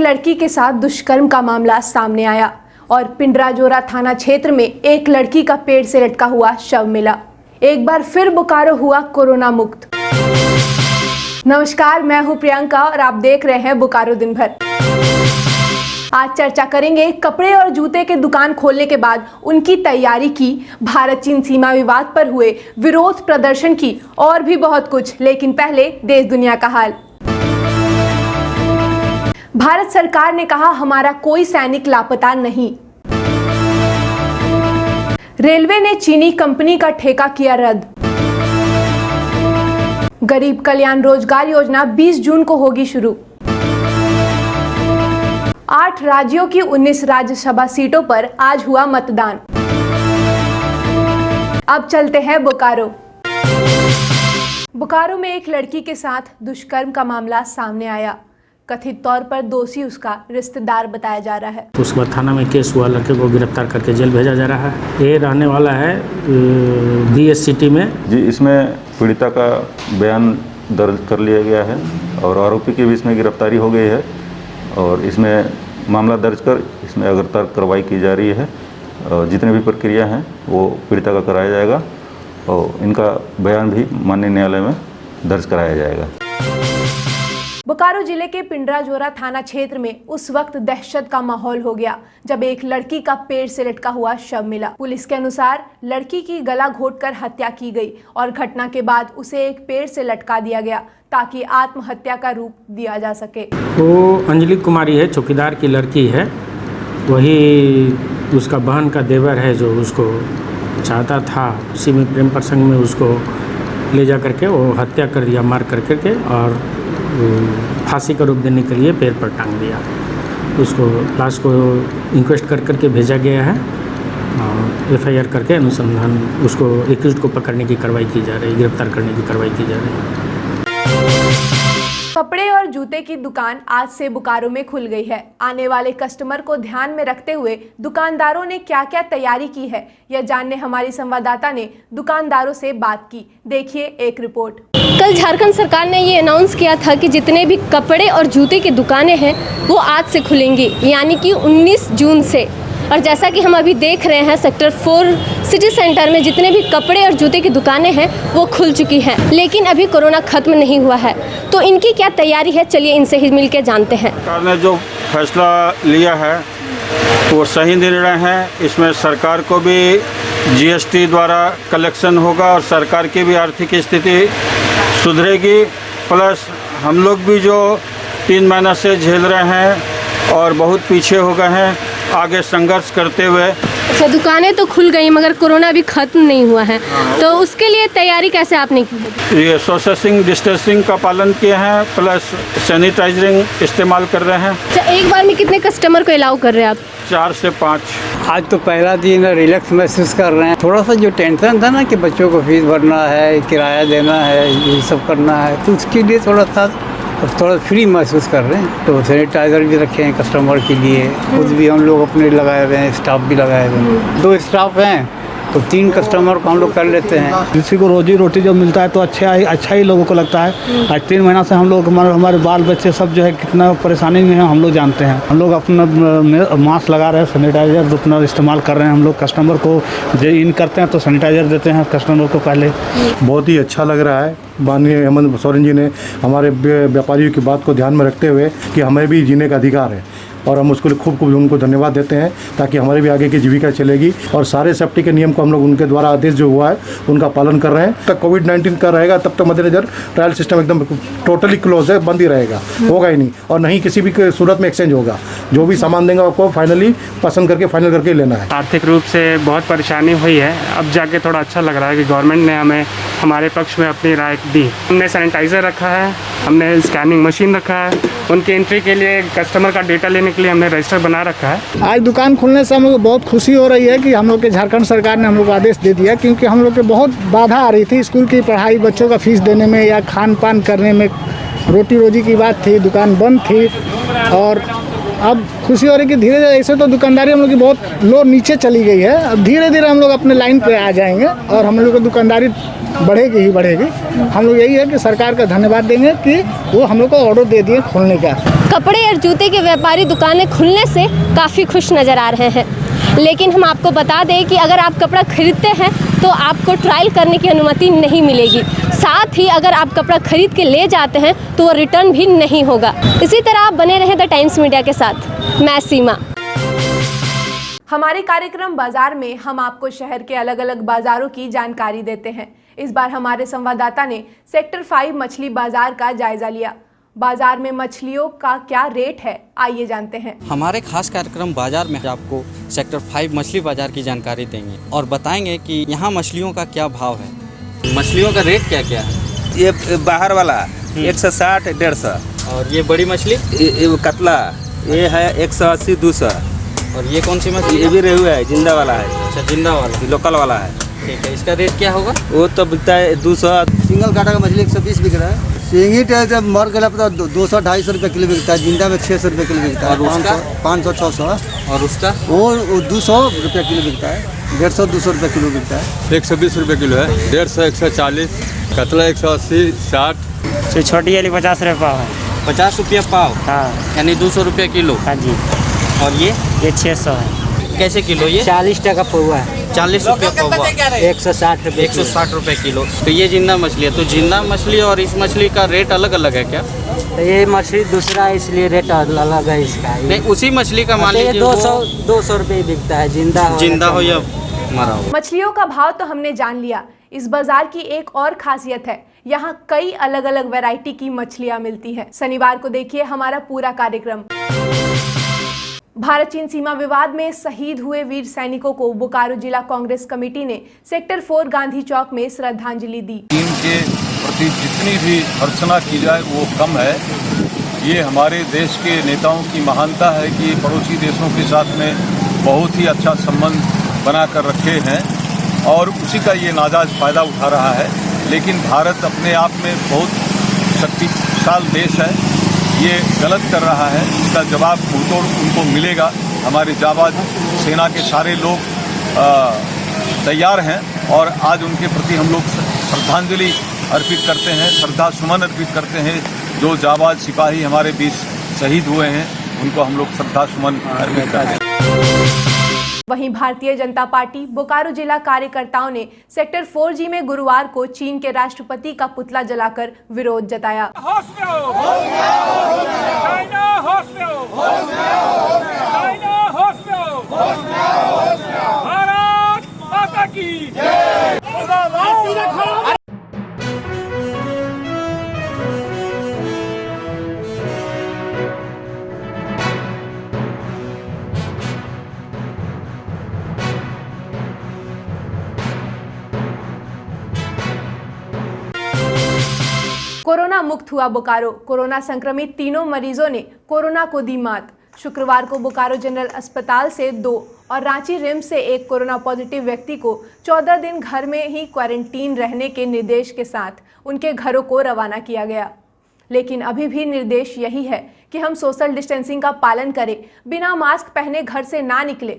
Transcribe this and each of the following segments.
लड़की के साथ दुष्कर्म का मामला सामने आया और पिंडराजोरा थाना क्षेत्र में एक लड़की का पेड़ से लटका हुआ शव मिला। एक बार फिर बोकारो हुआ कोरोना मुक्त। नमस्कार, मैं हूं प्रियंका और आप देख रहे हैं बोकारो दिन भर। आज चर्चा करेंगे कपड़े और जूते के दुकान खोलने के बाद उनकी तैयारी की, भारत चीन सीमा विवाद पर हुए विरोध प्रदर्शन की और भी बहुत कुछ। लेकिन पहले देश दुनिया का हाल। भारत सरकार ने कहा हमारा कोई सैनिक लापता नहीं। रेलवे ने चीनी कंपनी का ठेका किया रद्द। गरीब कल्याण रोजगार योजना 20 जून को होगी शुरू। 8 राज्यों की 19 राज्यसभा सीटों पर आज हुआ मतदान। अब चलते हैं बोकारो। बोकारो में एक लड़की के साथ दुष्कर्म का मामला सामने आया। कथित तौर पर दोषी उसका रिश्तेदार बताया जा रहा है। उसके बाद थाना में केस हुआ, लड़के को गिरफ्तार करके जेल भेजा जा रहा है। ये रहने वाला है DS सिटी में। जी, इसमें पीड़िता का बयान दर्ज कर लिया गया है और आरोपी की भी इसमें गिरफ्तारी हो गई है और इसमें मामला दर्ज कर इसमें अग्रतर कार्रवाई की जा रही है। जितने भी प्रक्रिया हैं वो पीड़िता का कराया जाएगा और इनका बयान भी माननीय न्यायालय में दर्ज कराया जाएगा। बोकारो जिले के पिंडराजोरा थाना क्षेत्र में उस वक्त दहशत का माहौल हो गया जब एक लड़की का पेड़ से लटका हुआ शव मिला। पुलिस के अनुसार लड़की की गला घोंटकर हत्या की गई और घटना के बाद उसे एक पेड़ से लटका दिया गया ताकि आत्महत्या का रूप दिया जा सके। वो अंजलि कुमारी है, चौकीदार की लड़की है। वही उसका बहन का देवर है जो उसको चाहता था, उसी में प्रेम प्रसंग में उसको ले जा करके वो हत्या कर दिया, मार करके और फांसी का रूप देने के लिए पेड़ पर टांग दिया। उसको लाश को इंक्वेस्ट करके भेजा गया है और FIR करके अनुसंधान उसको एक्यूज्ड को पकड़ने की कार्रवाई की जा रही है, गिरफ्तार करने की कार्रवाई की जा रही है। कपड़े और जूते की दुकान आज से बोकारो में खुल गई है। आने वाले कस्टमर को ध्यान में रखते हुए दुकानदारों ने क्या क्या तैयारी की है, यह जानने हमारी संवाददाता ने दुकानदारों से बात की। देखिए एक रिपोर्ट। कल झारखंड सरकार ने ये अनाउंस किया था कि जितने भी कपड़े और जूते की दुकानें हैं वो आज से खुलेंगी, यानी कि 19 जून से। और जैसा कि हम अभी देख रहे हैं, सेक्टर 4 सिटी सेंटर में जितने भी कपड़े और जूते की दुकानें हैं वो खुल चुकी हैं, लेकिन अभी कोरोना खत्म नहीं हुआ है। तो इनकी क्या तैयारी है, चलिए इनसे ही मिल के जानते हैं। सरकार ने जो फैसला लिया है वो सही निर्णय है। इसमें सरकार को भी GST द्वारा कलेक्शन होगा और सरकार की भी आर्थिक स्थिति सुधरेगी। प्लस हम लोग भी जो 3 महीना से झेल रहे हैं और बहुत पीछे हो गए हैं, आगे संघर्ष करते हुए। अच्छा, दुकानें तो खुल गई मगर कोरोना अभी खत्म नहीं हुआ है, तो उसके लिए तैयारी कैसे आपने की? ये सोशल डिस्टेंसिंग का पालन किए हैं, प्लस सैनिटाइजरिंग इस्तेमाल कर रहे हैं। अच्छा, एक बार में कितने कस्टमर को अलाउ कर रहे हैं आप? 4 से 5। आज तो पहला दिन रिलैक्स महसूस कर रहे हैं। थोड़ा सा जो टेंशन था ना कि बच्चों को फीस भरना है, किराया देना है, ये सब करना है, तो उसके लिए थोड़ा फ्री महसूस कर रहे हैं। तो सैनिटाइज़र भी रखे हैं कस्टमर के लिए, खुद भी हम लोग अपने लगाए हुए हैं, स्टाफ भी लगाए हुए हैं। 2 स्टाफ हैं तो 3 कस्टमर को हम लोग कर लेते हैं। किसी को रोजी रोटी जब मिलता है तो अच्छा ही लोगों को लगता है। आज 3 महीना से हम लोग हमारे बाल बच्चे सब जो है कितना परेशानी में है हम लोग जानते हैं। हम लोग अपना मास्क लगा रहे हैं, सैनिटाइज़र अपना इस्तेमाल कर रहे हैं। हम लोग कस्टमर को जो इन करते हैं तो सैनिटाइज़र देते हैं कस्टमर को पहले। बहुत ही अच्छा लग रहा है। माननीय हेमंत सोरेन जी ने हमारे व्यापारियों की बात को ध्यान में रखते हुए कि हमें भी जीने का अधिकार है और हम उसके लिए खूब उनको धन्यवाद देते हैं, ताकि हमारी भी आगे की जीविका चलेगी। और सारे सेफ्टी के नियम को हम लोग उनके द्वारा आदेश जो हुआ है उनका पालन कर रहे हैं। तक कोविड-19 का रहेगा तब तक मद्देनजर ट्रायल सिस्टम एकदम टोटली क्लोज है, बंद ही रहेगा, होगा ही नहीं और नहीं किसी भी सूरत में एक्सचेंज होगा। जो भी सामान देंगे आपको फाइनली पसंद करके फाइनल करके लेना है। आर्थिक रूप से बहुत परेशानी हुई है, अब जाके थोड़ा अच्छा लग रहा है कि गवर्नमेंट ने हमें हमारे पक्ष में अपनी राय दी। हमने सैनिटाइज़र रखा है, हमने स्कैनिंग मशीन रखा है, उनकी एंट्री के लिए कस्टमर का डेटा लेने के लिए हमने रजिस्टर बना रखा है। आज दुकान खुलने से हम लोग को बहुत खुशी हो रही है कि हम लोग के झारखंड सरकार ने हम लोग को आदेश दे दिया, क्योंकि हम लोग के बहुत बाधा आ रही थी स्कूल की पढ़ाई, बच्चों का फीस देने में या खान पान करने में, रोटी रोजी की बात थी, दुकान बंद थी और अब खुशी हो रही कि धीरे धीरे, ऐसे तो दुकानदारी हम लोग की बहुत लो नीचे चली गई है, अब धीरे धीरे हम लोग अपने लाइन पे आ जाएंगे और हम लोग की दुकानदारी बढ़ेगी ही बढ़ेगी। हम लोग यही है कि सरकार का धन्यवाद देंगे कि वो हम लोग को ऑर्डर दे दिए खोलने का। कपड़े और जूते के व्यापारी दुकानें खुलने से काफ़ी खुश नज़र आ रहे हैं, लेकिन हम आपको बता दें कि अगर आप कपड़ा खरीदते हैं तो आपको ट्रायल करने की अनुमति नहीं मिलेगी। साथ ही अगर आप कपड़ा खरीद के ले जाते हैं तो वो रिटर्न भी नहीं होगा। इसी तरह आप बने रहें द टाइम्स मीडिया के साथ। मैं सीमा। हमारे कार्यक्रम बाजार में हम आपको शहर के अलग अलग बाजारों की जानकारी देते हैं। इस बार हमारे संवाददाता ने सेक्टर 5 मछली बाजार का जायजा लिया। बाजार में मछलियों का क्या रेट है, आइए जानते हैं। हमारे खास कार्यक्रम बाजार में आपको सेक्टर 5 मछली बाजार की जानकारी देंगे और बताएंगे कि यहाँ मछलियों का क्या भाव है। मछलियों का रेट क्या क्या है? ये बाहर वाला 160 150, और ये बड़ी मछली ये कतला ये है 180 200, और ये कौन सी मछली? ये भी रेहू है, जिंदा वाला है। अच्छा, जिंदा वाला, लोकल वाला है। ठीक है, इसका रेट क्या होगा? वो तो बिकता है 200। सिंगल काटा का मछली 120 बिक रहा है। सिंगी जब मर गया तो 200-250 रुपये किलो बिकता है। जिंदा में 600 रुपये किलो बिकता है। 500-600। और उसका वो 200 रुपये किलो बिकता है। 150-200 रुपये किलो बिकता है। 120 रुपये किलो है। 150 140, कतला 180 60। छोटी वाली 50 रुपये पाव है। 50 रुपये पाव? हाँ, यानी 200 रुपये किलो। हाँ जी। और ये 600 है। कैसे किलो? ये 40 टका पौवा है। 40 रुपये पौवा, 160 रुपये। 160 रुपये किलो। तो ये जिंदा मछली है। तो जिंदा मछली और इस मछली का रेट अलग अलग है क्या? तो ये मछली दूसरा है इसलिए रेट अलग है इसका। नहीं, उसी मछली का मान लीजिए 200 रुपये बिकता है, जिंदा हो या मरा हो। मछलियों का भाव तो हमने जान लिया। इस बाजार की एक और खासियत है, यहाँ कई अलग अलग वैरायटी की मछलियाँ मिलती हैं। शनिवार को देखिए हमारा पूरा कार्यक्रम। भारत चीन सीमा विवाद में शहीद हुए वीर सैनिकों को बोकारो जिला कांग्रेस कमेटी ने सेक्टर 4 गांधी चौक में श्रद्धांजलि दी। चीन के प्रति जितनी भी अर्चना की जाए वो कम है। ये हमारे देश के नेताओं की महानता है कि पड़ोसी देशों के साथ में बहुत ही अच्छा संबंध बना कर रखे हैं और उसी का ये नाजायज फायदा उठा रहा है। लेकिन भारत अपने आप में बहुत शक्तिशाली देश है, ये गलत कर रहा है। इसका जवाब मुंहतोड़ उनको मिलेगा। हमारे जाबाज सेना के सारे लोग तैयार हैं और आज उनके प्रति हम लोग श्रद्धांजलि अर्पित करते हैं, श्रद्धा सुमन अर्पित करते हैं। जो जाबाज सिपाही हमारे बीच शहीद हुए हैं उनको हम लोग श्रद्धा सुमन अर्पित करते हैं। वहीं भारतीय जनता पार्टी बोकारो जिला कार्यकर्ताओं ने सेक्टर 4G में गुरुवार को चीन के राष्ट्रपति का पुतला जलाकर विरोध जताया। कोरोना मुक्त हुआ बोकारो। कोरोना संक्रमित तीनों मरीजों ने कोरोना को दी मात। शुक्रवार को बोकारो जनरल अस्पताल से 2 और रांची रिम्स से 1 कोरोना पॉजिटिव व्यक्ति को 14 दिन घर में ही क्वारंटीन रहने के निर्देश के साथ उनके घरों को रवाना किया गया। लेकिन अभी भी निर्देश यही है कि हम सोशल डिस्टेंसिंग का पालन करें, बिना मास्क पहने घर से ना निकले।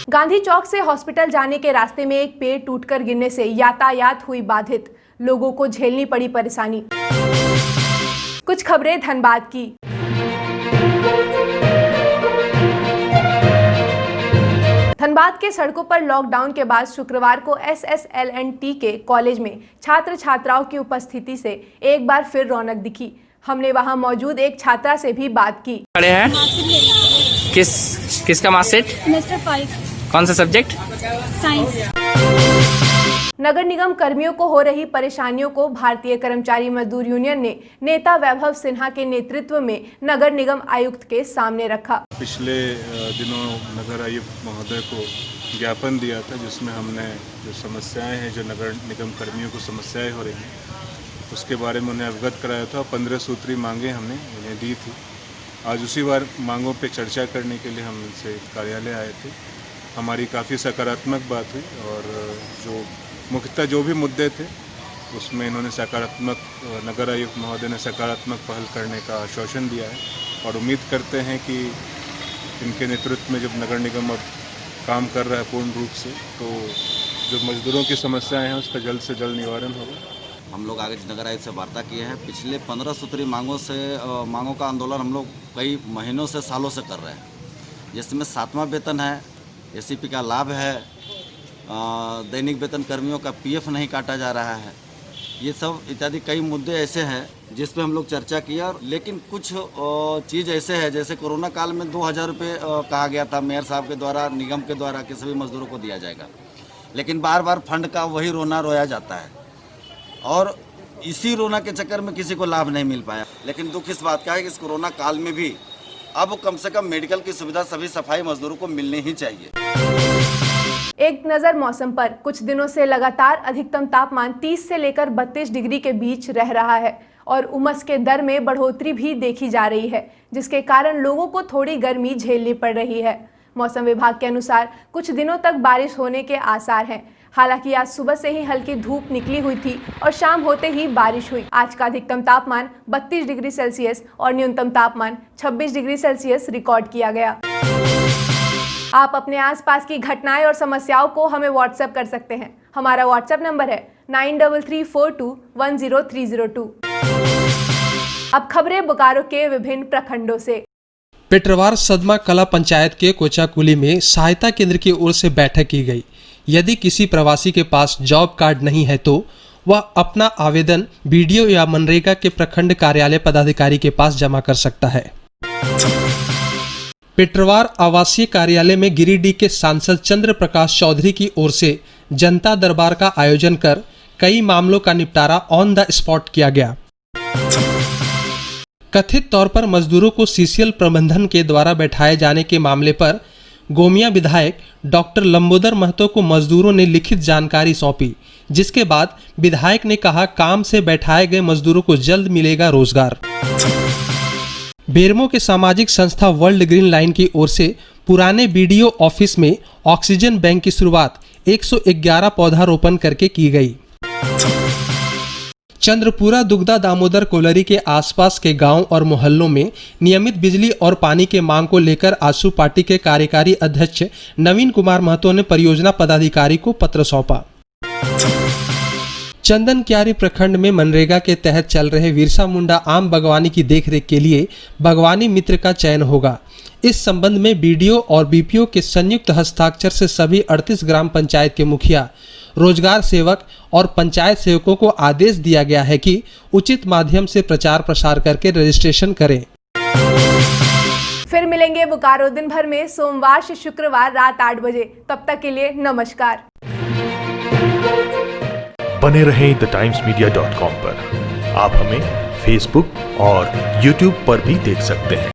गांधी चौक से हॉस्पिटल जाने के रास्ते में एक पेड़ टूटकर गिरने से यातायात हुई बाधित, लोगों को झेलनी पड़ी परेशानी। कुछ खबरें धनबाद की। धनबाद के सड़कों पर लॉकडाउन के बाद शुक्रवार को SSLNT के कॉलेज में छात्र छात्राओं की उपस्थिति से एक बार फिर रौनक दिखी। हमने वहां मौजूद एक छात्रा से भी बात की। खड़े हैं किसका मार्कशीट? सेमेस्टर 5। कौन सा सब्जेक्ट? साइंस। नगर निगम कर्मियों को हो रही परेशानियों को भारतीय कर्मचारी मजदूर यूनियन ने नेता वैभव सिन्हा के नेतृत्व में नगर निगम आयुक्त के सामने रखा। पिछले दिनों नगर आयुक्त महोदय को ज्ञापन दिया था जिसमें हमने जो समस्याएं हैं, जो नगर निगम कर्मियों को समस्याएं हो रही हैं, उसके बारे में उन्हें अवगत कराया था। 15 सूत्री मांगें हमने उन्हें दी थी। आज उसी बार मांगों पे चर्चा करने के लिए हम उनसे कार्यालय आए थे। हमारी काफ़ी सकारात्मक बात हुई और जो मुख्यतः जो भी मुद्दे थे उसमें इन्होंने सकारात्मक नगर आयुक्त महोदय ने सकारात्मक पहल करने का आश्वासन दिया है और उम्मीद करते हैं कि इनके नेतृत्व में जब नगर निगम अब काम कर रहा है पूर्ण रूप से, तो जो मजदूरों की समस्याएं हैं उसका जल्द से जल्द निवारण होगा। हम लोग आगे नगर आयुक्त से वार्ता किए हैं। पिछले 15 सूत्री मांगों का आंदोलन हम लोग कई महीनों से सालों से कर रहे हैं, जिसमें 7वां वेतन है, एसीपी का लाभ है, दैनिक वेतन कर्मियों का पीएफ नहीं काटा जा रहा है, ये सब इत्यादि कई मुद्दे ऐसे हैं जिस पे हम लोग चर्चा किया। लेकिन कुछ चीज़ ऐसे है, जैसे कोरोना काल में 2000 रुपये कहा गया था मेयर साहब के द्वारा, निगम के द्वारा कि सभी मजदूरों को दिया जाएगा, लेकिन बार बार फंड का वही रोना रोया जाता है और इसी रोना के चक्कर में किसी को लाभ नहीं मिल पाया। लेकिन दुख इस बात का है कि इस कोरोना काल में भी अब कम से कम मेडिकल की सुविधा सभी सफाई मजदूरों को मिलनी ही चाहिए। एक नज़र मौसम पर। कुछ दिनों से लगातार अधिकतम तापमान 30 से लेकर 32 डिग्री के बीच रह रहा है और उमस के दर में बढ़ोतरी भी देखी जा रही है, जिसके कारण लोगों को थोड़ी गर्मी झेलनी पड़ रही है। मौसम विभाग के अनुसार कुछ दिनों तक बारिश होने के आसार हैं। हालांकि आज सुबह से ही हल्की धूप निकली हुई थी और शाम होते ही बारिश हुई। आज का अधिकतम तापमान 32 डिग्री सेल्सियस और न्यूनतम तापमान 26 डिग्री सेल्सियस रिकॉर्ड किया गया। आप अपने आसपास की घटनाएं और समस्याओं को हमें व्हाट्सएप कर सकते हैं। हमारा व्हाट्सएप नंबर है 9334210302। अब खबरें बोकारो के विभिन्न प्रखंडों से। पेटरवार सदमा कला पंचायत के कोचाकुली में सहायता केंद्र की ओर से बैठक की गई। यदि किसी प्रवासी के पास जॉब कार्ड नहीं है तो वह अपना आवेदन बीडीओ या मनरेगा के प्रखंड कार्यालय पदाधिकारी के पास जमा कर सकता है। पेटरवार आवासीय कार्यालय में गिरिडीह के सांसद चंद्र प्रकाश चौधरी की ओर से जनता दरबार का आयोजन कर कई मामलों का निपटारा ऑन द स्पॉट किया गया। कथित तौर पर मजदूरों को सीसीएल प्रबंधन के द्वारा बैठाए जाने के मामले पर गोमिया विधायक डॉक्टर लंबोदर महतो को मजदूरों ने लिखित जानकारी सौंपी, जिसके बाद विधायक ने कहा काम से बैठाए गए मजदूरों को जल्द मिलेगा रोजगार। बेरमो के सामाजिक संस्था वर्ल्ड ग्रीन लाइन की ओर से पुराने बीडीओ ऑफिस में ऑक्सीजन बैंक की शुरुआत 111 पौधारोपण करके की गई। चंद्रपुरा दुग्धा दामोदर कोलरी के आसपास के गांव और मोहल्लों में नियमित बिजली और पानी के मांग को लेकर आजसू पार्टी के कार्यकारी अध्यक्ष नवीन कुमार महतो ने परियोजना पदाधिकारी को पत्र सौंपा। चंदन क्यारी प्रखंड में मनरेगा के तहत चल रहे बिरसा मुंडा आम बागवानी की देखरेख के लिए बागवानी मित्र का चयन होगा। इस संबंध में बीडीओ और बीपीओ के संयुक्त हस्ताक्षर से सभी 38 ग्राम पंचायत के मुखिया, रोजगार सेवक और पंचायत सेवकों को आदेश दिया गया है कि उचित माध्यम से प्रचार प्रसार करके रजिस्ट्रेशन करें। फिर मिलेंगे बोकारो दिन भर में सोमवार से शुक्रवार रात 8 बजे। तब तक के लिए नमस्कार। बने रहें thetimesmedia.com पर। आप हमें फेसबुक और यूट्यूब पर भी देख सकते हैं।